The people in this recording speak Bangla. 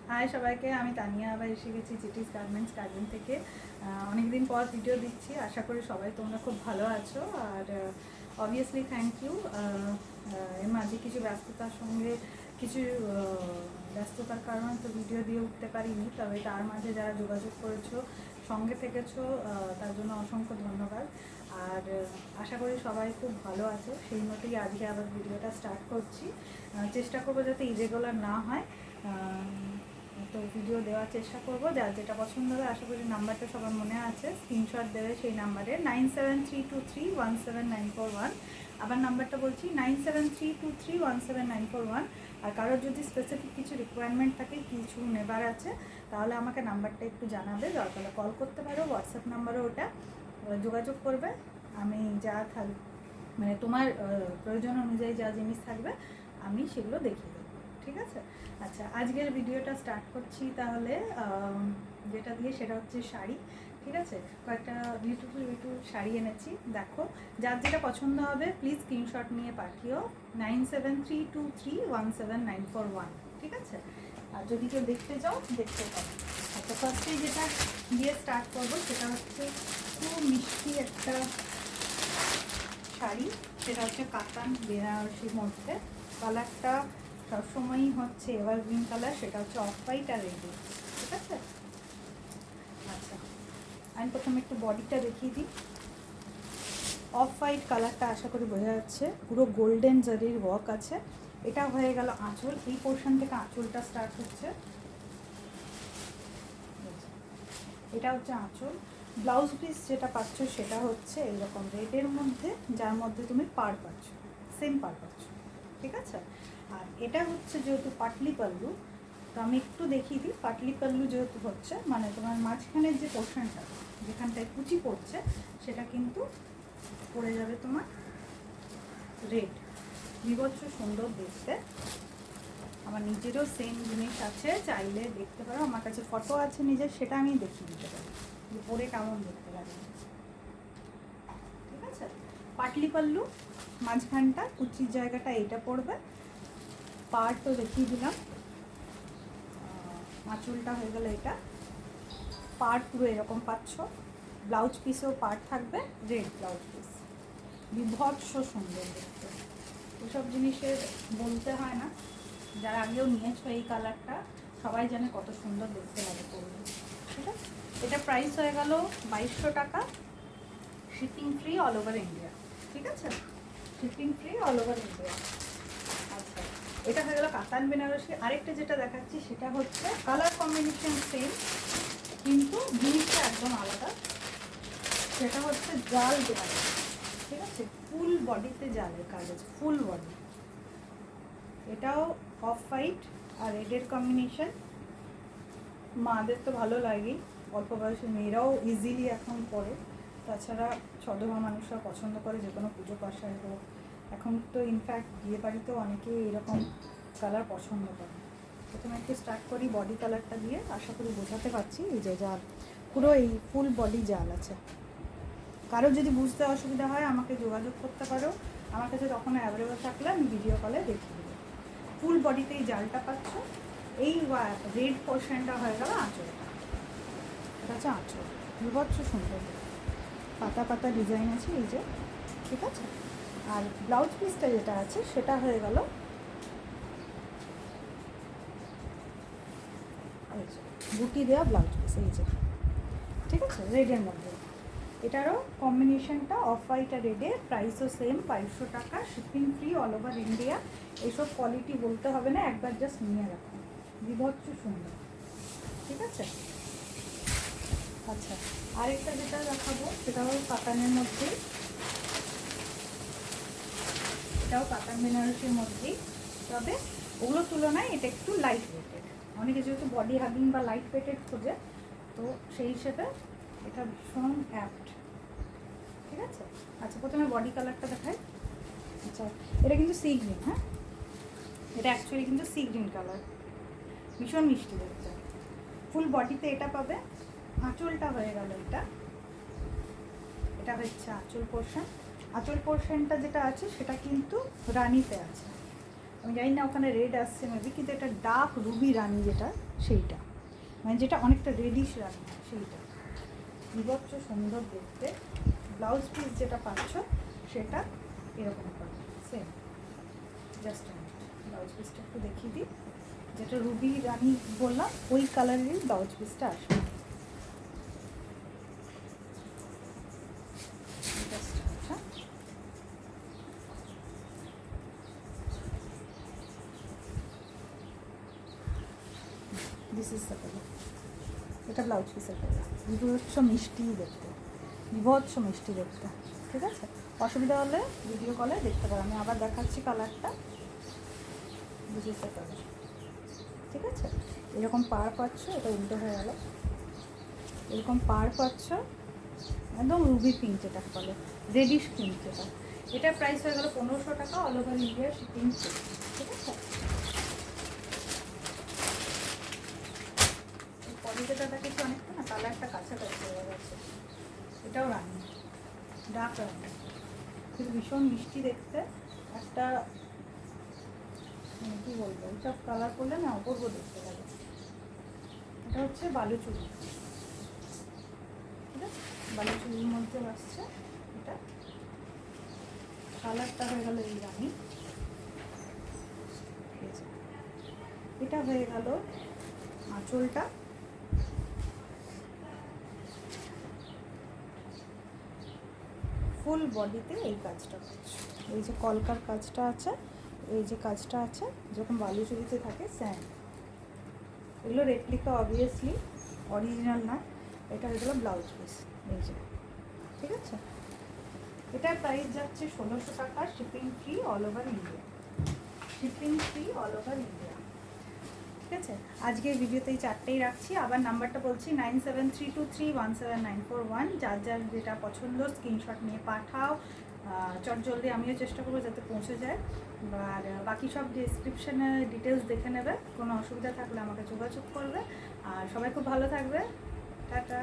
হাই সবাইকে, আমি তানিয়া আবার এসে গেছি জিটিস গার্মেন্টস কার্জন থেকে। অনেকদিন পর ভিডিও দিচ্ছি, আশা করি সবাই তোমরা খুব ভালো আছো। আর অবভিয়াসলি থ্যাংক ইউ। এর মাঝে কিছু ব্যস্ততার সঙ্গে কিছু ব্যস্ততার কারণে তো ভিডিও দিয়ে উঠতে পারিনি, তবে তার মাঝে যারা যোগাযোগ করেছো, সঙ্গে থেকেছো, তার জন্য অসংখ্য ধন্যবাদ। আর আশা করি সবাই খুব ভালো আছো, সেই মতোই আজকে আবার ভিডিওটা স্টার্ট করছি। চেষ্টা করবো যাতে ইরেগুলার না হয়, তো ভিডিও দেওয়ার চেষ্টা করবো। যার যেটা পছন্দ হবে, আশা করি নাম্বারটা সবার মনে আছে, স্ক্রিনশট দেবে সেই নাম্বারে 9732317941। আবার নাম্বারটা বলছি 9732317941। আর কারোর যদি স্পেসিফিক কিছু রিকোয়ারমেন্ট থাকে, কিছু নেবার আছে, তাহলে আমাকে নাম্বারটা একটু জানাবে, দরকার কল করতে পারো, হোয়াটসঅ্যাপ নাম্বারও ওটা, যোগাযোগ করবে। আমি যা থাকবে মানে তোমার প্রয়োজন অনুযায়ী যা জিনিস থাকবে আমি সেগুলো দেখিয়ে দেবো, ঠিক আছে? আচ্ছা, আজকের ভিডিওটা স্টার্ট করছি তাহলে। যেটা দিয়ে সেটা হচ্ছে শাড়ি, ঠিক আছে? কয়েকটা বিউটিফুল শাড়ি এনেছি, দেখো। যার যেটা পছন্দ হবে প্লিজ স্ক্রিনশট নিয়ে পাঠিও 9732317941, ঠিক আছে? আর যদি কেউ দেখতে চাও দেখতে পারো। আচ্ছা, ফার্স্টেই যেটা দিয়ে স্টার্ট করবো সেটা হচ্ছে খুব মিষ্টি একটা শাড়ি, সেটা হচ্ছে কাতান বেনারসির মধ্যে। কালারটা সবসময়ই হচ্ছে এভারগ্রিন কালার, সেটা হচ্ছে অফ হোয়াইট আর রেড, ঠিক আছে? আচ্ছা, আমি প্রথমে একটু বডিটা দেখিয়ে দিই। অফ হোয়াইট কালারটা আশা করি বোঝা যাচ্ছে, পুরো গোল্ডেন জারির ওয়ার্ক আছে। এটা হয়ে গেল আঁচল, এই পোর্শন থেকে আঁচলটা স্টার্ট হচ্ছে। এটা হচ্ছে আঁচল। ব্লাউজ পিস যেটা পাচ্ছ সেটা হচ্ছে এইরকম রেডের মধ্যে, যার মধ্যে তুমি পাড় পাচ্ছ, সেম পাড় পাচ্ছ, ঠিক আছে? আর এটা হচ্ছে যেহেতু পাটলি পাল্লু, তো আমি একটু দেখিয়ে দিই। পাটলি পাল্লু যেহেতু হচ্ছে, মানে তোমার মাঝখানের যে পোর্শনটা যেখানটায় কুচি পড়ছে, সেটা কিন্তু পড়ে যাবে তোমার রেড, বিভৎস সুন্দর দেখতে। আমার নিজেরও সেম জিনিস আছে, চাইলে দেখতে পারো, আমার কাছে ফটো আছে নিজের, সেটা আমি দেখিয়ে দিতে পারি যে পরে কেমন দেখতে লাগে, ঠিক আছে? পাটলি পাল্লু, মাঝখানটা কুচির জায়গাটা এইটা পড়বে। পাড় তো দেখিয়ে দিলাম, আঁচলটা হয়ে গেল এটা। পাড় পুরো এরকম পাচ্ছ, ব্লাউজ পিসেও পাড় থাকবে, রেড ব্লাউজ পিস, বিভৎস সুন্দর দেখতে। এসব জিনিসের বলতে হয় না, যারা আগেও নিয়েছো এই কালারটা সবাই জানে কত সুন্দর দেখতে লাগে পরলে, ঠিক আছে? এটা প্রাইস হয়ে গেল 2200 টাকা, shipping free all over India, ঠিক আছে? Shipping free all over India. আচ্ছা, এটা হয়ে গেল কাতান বেনারসি। আরেকটা যেটা দেখাচ্ছি সেটা হচ্ছে কালার কম্বিনেশন সেম, কিন্তু জিনিসটা একদম আলাদা। সেটা হচ্ছে জাল বেনারসি, ঠিক আছে? ফুল বডিতে জালের কাজ আছে, ফুল বডি। এটাও অফ হোয়াইট আর রেডের কম্বিনেশন। মাদের তো ভালো লাগেই, অল্প বয়সী মেয়েরাও ইজিলি এখন পরে, তাছাড়া সদমা মানুষরা পছন্দ করে, যে কোনো পুজো পাশায় হোক। এখন তো ইনফ্যাক্ট বিয়ে বাড়িতেও অনেকেই এরকম কালার পছন্দ করে। প্রথমে একটু স্টার্ট করি বডি কালারটা দিয়ে, আশা করি বোঝাতে পারছি। এই যে জাল, পুরো এই ফুল বডি জাল আছে। কারো যদি বুঝতে অসুবিধা হয় আমাকে যোগাযোগ করতে পারো, আমার কাছে তখন অ্যাভেলেবল থাকলে আমি ভিডিও কলে দেখিয়ে দেবো। ফুল বডিতে এই জালটা পাচ্ছ। এই রেড পোর্শনটা হয়ে গেল আঁচলটা, এটা হচ্ছে আঁচল, বিভৎস সুন্দর, পাতা পাতা ডিজাইন আছে এই যে, ঠিক আছে? আর ব্লাউজ পিসটা যেটা আছে সেটা হয়ে গেল বুটি দেওয়া ব্লাউজ পিস, এই যে, ঠিক আছে? রেডের মধ্যে। এটারও কম্বিনেশনটা অফ হোয়াইট আর রেডে, প্রাইসও সেম 2200 টাকা, shipping free all over India. এইসব কোয়ালিটি বলতে হবে না, একবার জাস্ট নিয়ে রাখুন, বিভৎস সুন্দর, ঠিক আছে? আচ্ছা, আরেকটা যেটা দেখাবো সেটা হলো কাতানের মধ্যেই, এটাও কাতান বেনারসির মধ্যেই, তবে ওগুলোর তুলনায় এটা একটু লাইট ওয়েটেড। অনেকে যেহেতু বডি হাগিং বা লাইট ওয়েটেড খোঁজে, তো সেই হিসেবে এটা ভীষণ অ্যাপ্ট, ঠিক আছে? আচ্ছা, প্রথমে বডি কালারটা দেখাই। আচ্ছা, এটা কিন্তু সি গ্রিন, হ্যাঁ, এটা অ্যাকচুয়ালি কিন্তু সি গ্রিন কালার, ভীষণ মিষ্টি দেখতে। ফুল বডিতে এটা পাবে। আঁচলটা হয়ে গেল এটা, এটা হচ্ছে আঁচল পোর্শন। আঁচল পোর্শনটা যেটা আছে সেটা কিন্তু রানিতে আছে, আমি জানি না ওখানে রেড আসছে মেবি, কিন্তু এটা ডার্ক রুবি রানি যেটা সেইটা, মানে যেটা অনেকটা রেডিশ রানি সেইটা। বিভৎস সুন্দর দেখতে। ব্লাউজ পিস যেটা পাচ্ছ সেটা এরকম পাবে সেম। জাস্ট ব্লাউজ পিসটা একটু দেখিয়ে দিই, যেটা রুবি রানি বললাম ওই কালারেরই ব্লাউজ পিসটা আসবে। দিস ইজ দ্য কালার, এটা ব্লাউজ পিসের কালার। বিভৎস মিষ্টি দেখতে, বিভৎস মিষ্টি দেখতে। ঠিক আছে, অসুবিধা হলে ভিডিও কলে দেখতে পারো, আমি আবার দেখাচ্ছি কালারটা। This is the colour. ঠিক আছে, এরকম পার পাচ্ছ, এটা উল্টো হয়ে গেল, এরকম পার পাচ্ছ, একদম রুবি পিঙ্ক যেটা বলে, রেডিশ পিঙ্ক যেটা। এটার প্রাইস হয়ে গেল 1500 টাকা, অল ওভার ইন্ডিয়া শিপিং। ঠিক আছে, পরে যেটা দেখেছি অনেকটা না কালারটা কাছাকাছি হয়ে গেছে। এটাও রানি, ডার্ক রানি, কিন্তু ভীষণ মিষ্টি দেখতে। একটা কী বলবো, এইসব কালার করলে না অপূর্ব দেখতে লাগে। এটা হচ্ছে বালুচুরি। ঠিক আছে, বালুচুরির মধ্যে আসছে এটা। কালারটা হয়ে গেল এই রানি। এটা হয়ে গেল আঁচলটা। ফুল বডিতে এই কাজটা করছে, এই যে কলকার কাজটা আছে, এই যে কাজটা আছে যেরকম বালুচুরিতে থাকে স্যাম। এগুলো রেপ্লিকা, অবভিয়াসলি অরিজিনাল না। এটা হয়ে গেল ব্লাউজ পিস, এই যে। ঠিক আছে, এটার প্রাইস যাচ্ছে 1600 টাকা, shipping free all over India. Shipping free all over India. ঠিক আছে, আজকের ভিডিওতে এই চারটেই রাখছি। আবার নাম্বারটা বলছি 9732317941। যার যার যেটা পছন্দ স্ক্রিনশট নিয়ে পাঠাও, চটজলদি আমিও চেষ্টা করবো যাতে পৌঁছে যায়। আর বাকি সব ডিসক্রিপশানে ডিটেলস দেখে নেবে, কোনো অসুবিধা থাকলে আমাকে যোগাযোগ করবে। আর সবাই খুব ভালো থাকবে, টাটা।